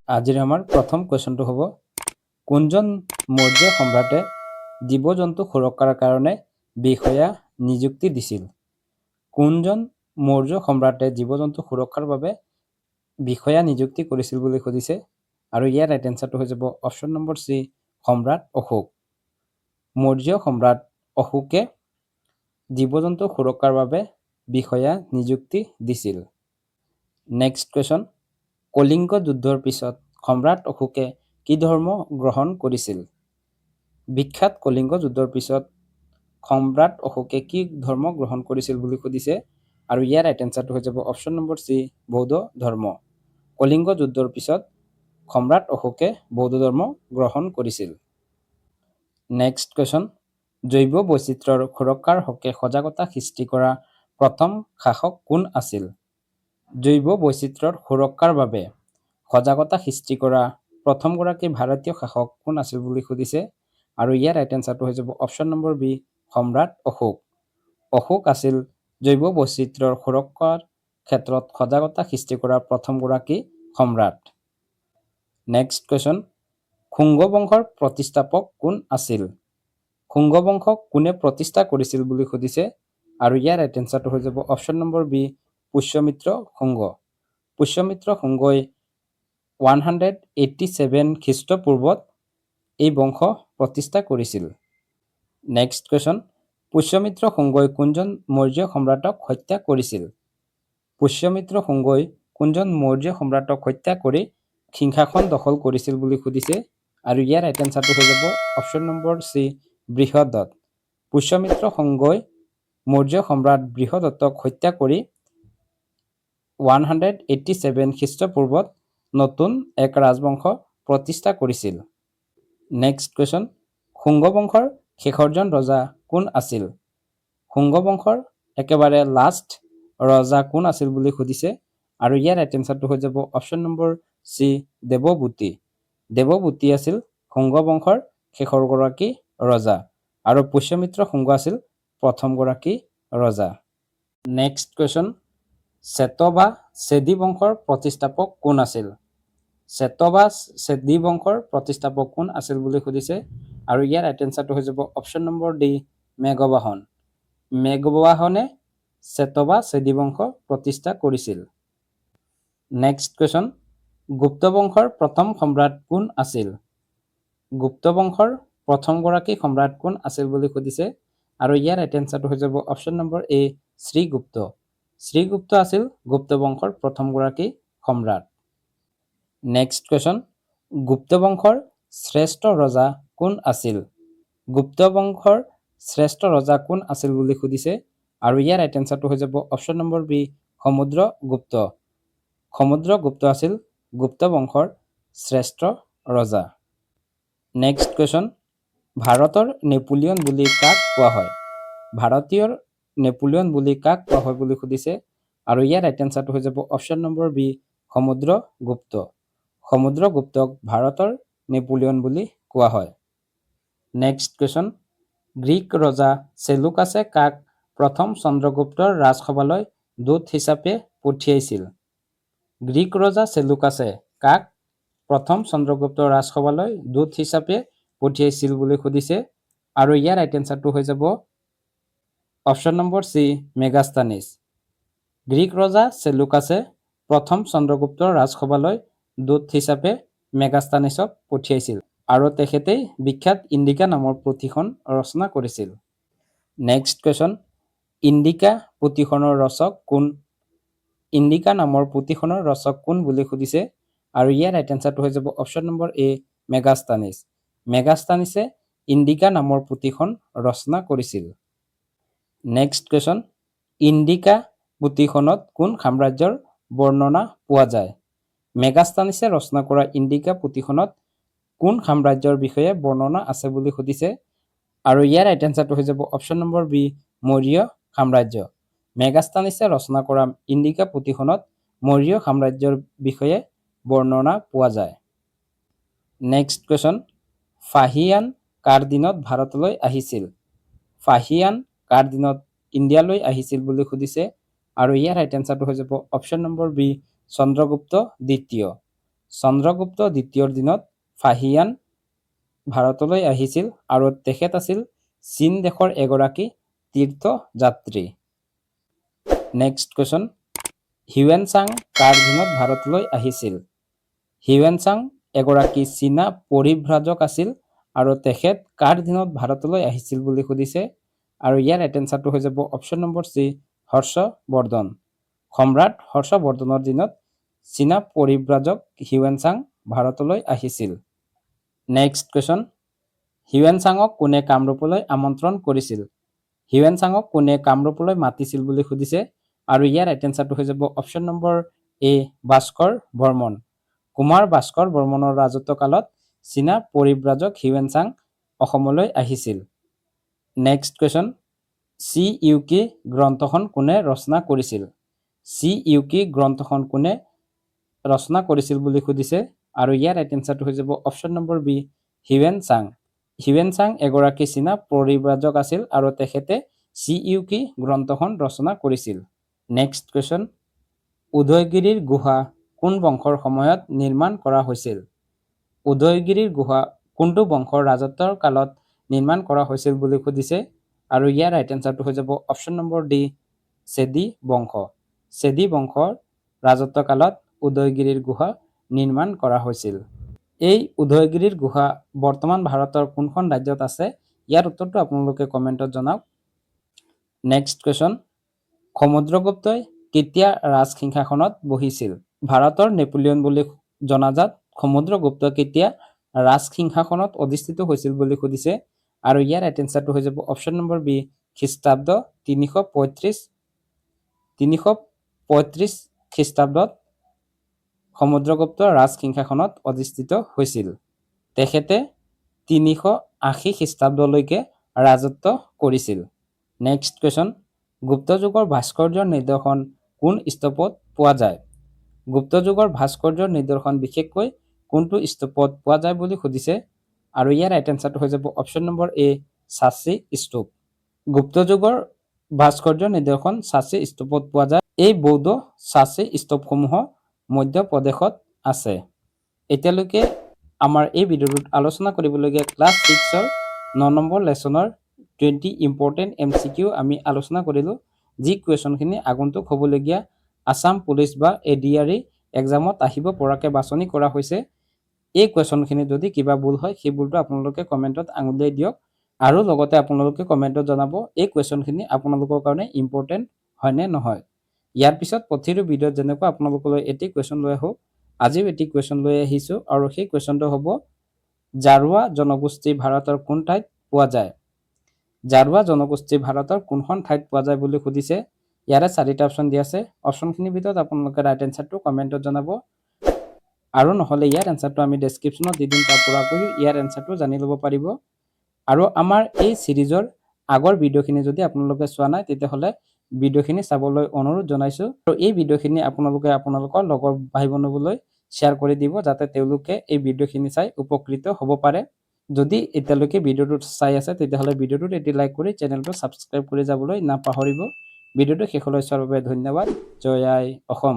আজিৰ আমাৰ প্ৰথম কুৱেশ্যনটো হ'ব, কোনজন মৌৰ্য সম্ৰাটে জীৱ জন্তু সুৰক্ষাৰ কাৰণে বিষয়া নিযুক্তি দিছিল? কোনজন মৌৰ্য সম্ৰাটে জীৱ জন্তু সুৰক্ষাৰ বাবে বিষয়া নিযুক্তি কৰিছিল বুলি সুধিছে, আৰু ইয়াৰ ৰাইট এনচাৰটো হৈ যাব অপশ্যন নম্বৰ চি, সম্ৰাট অশোক। মৌৰ্য সম্ৰাট অশোকে জীৱ জন্তু সুৰক্ষাৰ বাবে বিষয়া নিযুক্তি দিছিল। নেক্সট কুৱেশ্যন, কলিঙ্গ যুদ্ধৰ পিছত সম্ৰাট অশোকে কি ধৰ্ম গ্ৰহণ কৰিছিল? বিখ্যাত কলিঙ্গ যুদ্ধৰ পিছত সম্ৰাট অশোকে কি ধৰ্ম গ্ৰহণ কৰিছিল বুলি সুধিছে, আৰু ইয়াৰ ৰাইট এনচাৰটো হৈ যাব অপশ্যন নম্বৰ চি, বৌদ্ধ ধৰ্ম। কলিঙ্গ যুদ্ধৰ পিছত সম্ৰাট অশোকে বৌদ্ধ ধৰ্ম গ্ৰহণ কৰিছিল। নেক্সট কুৱেশ্যন, জৈৱ বৈচিত্ৰ্যৰ সুৰক্ষাৰ হকে সজাগতা সৃষ্টি কৰা প্ৰথম শাসক কোন আছিল? জৈৱ বৈচিত্ৰ্যৰ সুৰক্ষাৰ বাবে সজাগতা সৃষ্টি কৰা প্ৰথমগৰাকী ভাৰতীয় শাসক কোন আছিল বুলি সুধিছে, আৰু ইয়াৰ ৰাইট এনচাৰটো হৈ যাব অপশ্যন নম্বৰ বি, সম্ৰাট অশোক। অশোক আছিল জৈৱ বৈচিত্ৰ্যৰ সুৰক্ষাৰ ক্ষেত্ৰত সজাগতা সৃষ্টি কৰা প্ৰথমগৰাকী সম্ৰাট। নেক্সট কুৱেশ্যন, শুঙ্গ বংশৰ প্ৰতিষ্ঠাপক কোন আছিল? শুঙ্গ বংশক কোনে প্ৰতিষ্ঠা কৰিছিল বুলি সুধিছে, আৰু ইয়াৰ ৰাইট এনচাৰটো হৈ যাব option number B, Pushyamitra Shunga. Pushyamitra শুঙ্গই 187 খ্ৰীষ্টপূৰ্বত এই বংশ প্ৰতিষ্ঠা কৰিছিল। নেক্সট কুৱেশ্যন, পুষ্যমিত্ৰ শুঙ্গই কোনজন মৌৰ্য সম্ৰাটক হত্যা কৰিছিল? পুষ্যমিত্ৰ শুঙ্গই কোনজন মৌৰ্য সম্ৰাটক হত্যা কৰি সিংহাসন দখল কৰিছিল বুলি সুধিছে, আৰু ইয়াৰ ৰাইট এনচাৰটো হৈ যাব option number C, বৃহদত্ত। Pushyamitra শুঙ্গই Maurya সম্ৰাট বৃহদত্তক হত্যা কৰি 187 খ্ৰীষ্টপূৰ্বত নতুন এক ৰাজবংশ প্ৰতিষ্ঠা কৰিছিল। নেক্সট কুৱেশ্যন, শুঙ্গ বংশৰ শেষৰজন ৰজা কোন আছিল? শুঙ্গ বংশৰ একেবাৰে লাষ্ট ৰজা কোন আছিল বুলি সুধিছে, আৰু ইয়াৰ ৰাইট এনচাৰটো হৈ যাব অপশ্যন নম্বৰ চি, দেৱভূতি। দেৱভূতি আছিল শুঙ্গ বংশৰ শেষৰগৰাকী ৰজা, আৰু পুষ্যমিত্ৰ শুঙ্গ আছিল প্ৰথমগৰাকী ৰজা। নেক্সট কুৱেশ্যন, শ্বেত বা চেদি বংশৰ প্ৰতিষ্ঠাপক কোন আছিল? শ্বেত বা চেদি বংশৰ প্ৰতিষ্ঠাপক কোন আছিল বুলি সুধিছে, আৰু ইয়াৰ ৰাইট এনচাৰটো হৈ যাব অপশ্যন নম্বৰ ডি, মেঘবাহন। মেঘবাহনে শ্বেত বা চেদি বংশ প্ৰতিষ্ঠা কৰিছিল। নেক্সট কুৱেশ্যন, গুপ্ত বংশৰ প্ৰথম সম্ৰাট কোন আছিল? গুপ্ত বংশৰ প্ৰথমগৰাকী সম্ৰাট কোন আছিল বুলি সুধিছে, আৰু ইয়াৰ ৰাইট এনচাৰটো হৈ যাব অপশ্যন নম্বৰ এ, শ্ৰীগুপ্ত। শ্ৰীগুপ্ত আছিল গুপ্ত বংশৰ প্ৰথমগৰাকী সম্ৰাট। নেক্সট কুৱেশ্যন, গুপ্ত বংশৰ শ্ৰেষ্ঠ ৰজা কোন আছিল? গুপ্ত বংশৰ শ্ৰেষ্ঠ ৰজা কোন আছিল বুলি সুধিছে, আৰু ইয়াৰ ৰাইট এনচাৰটো হৈ যাব option number B, Samudragupta. Samudragupta আছিল গুপ্ত বংশৰ শ্ৰেষ্ঠ ৰজা। নেক্সট কুৱেশ্যন, ভাৰতৰ নেপোলিয়ন বুলি কাক কোৱা হয়? ভাৰতীয়ৰ নেপোলিয়ন বুলি কাক কোৱা হয় বুলি সুধিছে, আৰু ইয়াৰ ৰাইট এনচাৰটো হৈ যাব অপশ্যন নম্বৰ বি, সমুদ্ৰগুপ্ত। সমুদ্ৰগুপ্তক ভাৰতৰ নেপোলিয়ন বুলি কোৱা হয়। নেক্সট কুৱেশ্যন, গ্ৰীক ৰজা চেলুকাছে কাক প্ৰথম চন্দ্ৰগুপ্তৰ ৰাজসভালৈ দূত হিচাপে পঠিয়াইছিল? গ্ৰীক ৰজা চেলুকাছে কাক প্ৰথম চন্দ্ৰগুপ্তৰ ৰাজসভালৈ দূত হিচাপে পঠিয়াইছিল বুলি সুধিছে, আৰু ইয়াৰ ৰাইট এনচাৰটো হৈ যাব অপশ্যন নম্বৰ চি, মেগাস্তানিছ। গ্ৰীক ৰজা চেলুকাছে প্ৰথম চন্দ্ৰগুপ্তৰ ৰাজসভালৈ দূত হিচাপে মেগাস্তানিছক পঠিয়াইছিল, আৰু তেখেতেই বিখ্যাত ইণ্ডিকা নামৰ পুথিখন ৰচনা কৰিছিল। নেক্সট কুৱেশ্যন, ইণ্ডিকা পুথিখনৰ ৰচক কোন? ইণ্ডিকা নামৰ পুথিখনৰ ৰচক কোন বুলি সুধিছে, আৰু ইয়াৰ ৰাইট এনচাৰটো হৈ যাব অপশ্যন নম্বৰ এ, মেগাস্তানিছ। মেগাস্তানিছে ইণ্ডিকা নামৰ পুথিখন ৰচনা কৰিছিল। নেক্সট কুৱেশ্যন, ইণ্ডিকা পুথিখনত কোন সাম্ৰাজ্যৰ বৰ্ণনা পোৱা যায়? মেগাস্তানিছে ৰচনা কৰা ইণ্ডিকা পুথিখনত কোন সাম্ৰাজ্যৰ বিষয়ে বৰ্ণনা আছে বুলি সুধিছে, আৰু ইয়াৰ ৰাইট এনচাৰটো হৈ যাব অপশ্যন নম্বৰ বি, মৌৰ্য সাম্ৰাজ্য। মেগাস্তানিছে ৰচনা কৰা ইণ্ডিকা পুথিখনত মৌৰ্য সাম্ৰাজ্যৰ বিষয়ে বৰ্ণনা পোৱা যায়। নেক্সট কুৱেশ্যন, ফাহিয়ান কাৰ দিনত ভাৰতলৈ আহিছিল? ফাহিয়ান কাৰ দিনত ইণ্ডিয়ালৈ আহিছিল বুলি সুধিছে, আৰু ইয়াৰ ৰাইট এনচাৰটো হৈ যাব অপশ্যন নম্বৰ বি, চন্দ্ৰগুপ্ত দ্বিতীয়। চন্দ্ৰগুপ্ত দ্বিতীয়ৰ দিনত ফাহিয়ান ভাৰতলৈ আহিছিল আৰু তেখেত আছিল চীন দেশৰ এগৰাকী তীৰ্থযাত্ৰী। নেক্সট কুৱেশ্যন, হিউৱেন চাং কাৰ দিনত ভাৰতলৈ আহিছিল? হিউৱেন চাং এগৰাকী চীনা পৰিভ্ৰাজক আছিল আৰু তেখেত কাৰ দিনত ভাৰতলৈ আহিছিল বুলি সুধিছে আৰু ইয়াৰ এনচাৰটো হৈ যাব অপশ্যন নম্বৰ চি, হৰ্ষবৰ্ধন। সম্ৰাট হৰ্ষবৰ্ধনৰ দিনত চীনা পৰিব্ৰাজক হিউৱেন চাং ভাৰতলৈ আহিছিল। নেক্সট কুৱেশ্যন, হিউৱেন চাঙক কোনে কামৰূপলৈ আমন্ত্ৰণ কৰিছিল? হিউৱেন চাঙক কোনে কামৰূপলৈ মাতিছিল বুলি সুধিছে আৰু ইয়াৰ এনচাৰটো হৈ যাব অপশ্যন নম্বৰ এ, ভাস্কৰ বৰ্মন। কুমাৰ ভাস্কৰ বৰ্মনৰ ৰাজত্বকালত চীনা পৰিব্ৰাজক হিউৱেন চাং অসমলৈ আহিছিল। নেক্সট কুৱেশ্যন, চি ইউ কি গ্ৰন্থখন কোনে ৰচনা কৰিছিল? চি ইউ কি গ্ৰন্থখন কোনে ৰচনা কৰিছিল বুলি সুধিছে আৰু ইয়াৰ এনচাৰটো হৈ যাব option number B, Hiuen Tsang. Hiuen Tsang এগৰাকী চীনা পৰিব্ৰাজক আছিল আৰু তেখেতে চি ইউ কি গ্ৰন্থখন ৰচনা কৰিছিল। নেক্সট কুৱেশ্যন, উদয়গিৰিৰ গুহা কোন বংশৰ সময়ত নিৰ্মাণ কৰা হৈছিল? উদয়গিৰিৰ গুহা কোনটো বংশৰ ৰাজত্বৰ কালত নিৰ্মাণ কৰা হৈছিল বুলি সুধিছে আৰু ইয়াৰ ৰাইট এনচাৰটো হৈ যাব অপশ্যন নম্বৰ ডি, চেদি বংশ। চেদি বংশৰ ৰাজত্ব কালত উদয়গিৰিৰ গুহা নিৰ্মাণ কৰা হৈছিল। এই উদয়গিৰিৰ গুহা বৰ্তমান ভাৰতৰ কোনখন ৰাজ্যত আছে? ইয়াৰ উত্তৰটো আপোনালোকে কমেণ্টত জনাওক। নেক্সট কুৱেশ্যন, সমুদ্ৰগুপ্তই কেতিয়া ৰাজসিংহাসনত বহিছিল? ভাৰতৰ নেপোলিয়ন বুলি জনাজাত সমুদ্ৰগুপ্ত কেতিয়া ৰাজসিংহাসনত অধিষ্ঠিত হৈছিল বুলি সুধিছে আৰু ইয়াৰ এনচাৰটো হৈ যাব অপশ্যন নম্বৰ বি, খ্ৰীষ্টাব্দ 335 খ্ৰীষ্টাব্দত সমুদ্ৰগুপ্ত ৰাজসিংহাসনত অধিষ্ঠিত হৈছিল। তেখেতে 380 খ্ৰীষ্টাব্দলৈকে ৰাজত্ব কৰিছিল। নেক্সট কুৱেশ্যন, গুপ্ত যুগৰ ভাস্কৰ্যৰ নিদৰ্শন কোন স্তূপত পোৱা যায়? গুপ্ত যুগৰ ভাস্কৰ্যৰ নিদৰ্শন বিশেষকৈ কোনটো স্তূপত পোৱা যায় বুলি সুধিছে আৰু ইয়াৰ ৰাইট এনচাৰটো হৈ যাব অপশ্যন নম্বৰ এ, সাঁচী স্তূপ। গুপ্ত যুগৰ ভাস্কৰ্যৰ নিদৰ্শন সাঁচী স্তূপত পোৱা যায়। এই বৌদ্ধ সাঁচী স্তূপসমূহ মধ্য প্ৰদেশত আছে। এতিয়ালৈকে আমাৰ এই ভিডিঅ'টোত আলোচনা কৰিবলগীয়া ক্লাছ 6ৰ 9 নম্বৰ লেচনৰ 20 ইম্পৰ্টেণ্ট MCQ আমি আলোচনা কৰিলোঁ, যি কুৱেশ্যনখিনি আগন্তুক হ'বলগীয়া আছাম পুলিচ বা ADRE এক্সামত আহিব পৰাকৈ বাছনি কৰা হৈছে। এই কুৱেশ্যনখিনি যদি কিবা ভুল হয় সেই ভুলটো আপোনালোকে কমেণ্টত আঙুলিয়াই দিয়ক আৰু লগতে আপোনালোকে কমেণ্টত জনাব এই কুৱেশ্যনখিনি আপোনালোকৰ কাৰণে ইম্পৰ্টেণ্ট হয়নে নহয়। ইয়াৰ পিছত প্ৰতিটো ভিডিঅ'ত যেনেকুৱা আপোনালোকলৈ এটি কুৱেশ্যন লৈ আহোঁ, আজিও এটি কুৱেশ্যন লৈ আহিছোঁ আৰু সেই কুৱেশ্যনটো হ'ব জাৰুৱা জনগোষ্ঠী ভাৰতৰ কোন ঠাইত পোৱা যায়? জাৰুৱা জনগোষ্ঠী ভাৰতৰ কোনখন ঠাইত পোৱা যায় বুলি সুধিছে। ইয়াৰে 4টা অপশ্যন দিয়া আছে। অপশ্যনখিনিৰ ভিতৰত আপোনালোকে ৰাইট এনচাৰটো কমেণ্টত জনাব আৰু নহ'লে ইয়াৰ এনচাৰটো আমি ডেছক্ৰিপশ্যনত দি দিম, তাৰ পৰা গৈ ইয়াৰ এনচাৰটো জানি ল'ব পাৰিব। আৰু আমাৰ এই চিৰিজৰ আগৰ ভিডিঅ'খিনি যদি আপোনালোকে চোৱা নাই তেতিয়াহ'লে ভিডিঅ'খিনি চাবলৈ অনুৰোধ জনাইছোঁ আৰু এই ভিডিঅ'খিনি আপোনালোকে আপোনালোকৰ লগৰ ভাই বন্ধুবলৈ শ্বেয়াৰ কৰি দিব যাতে তেওঁলোকে এই ভিডিঅ'খিনি চাই উপকৃত হ'ব পাৰে। যদি এতিয়ালৈকে ভিডিঅ'টো চাই আছে তেতিয়াহ'লে ভিডিঅ'টোত এটি লাইক কৰি চেনেলটো ছাবস্ক্ৰাইব কৰি যাবলৈ নাপাহৰিব। ভিডিঅ'টো শেষলৈ চোৱাৰ বাবে ধন্যবাদ। জয় আই অসম।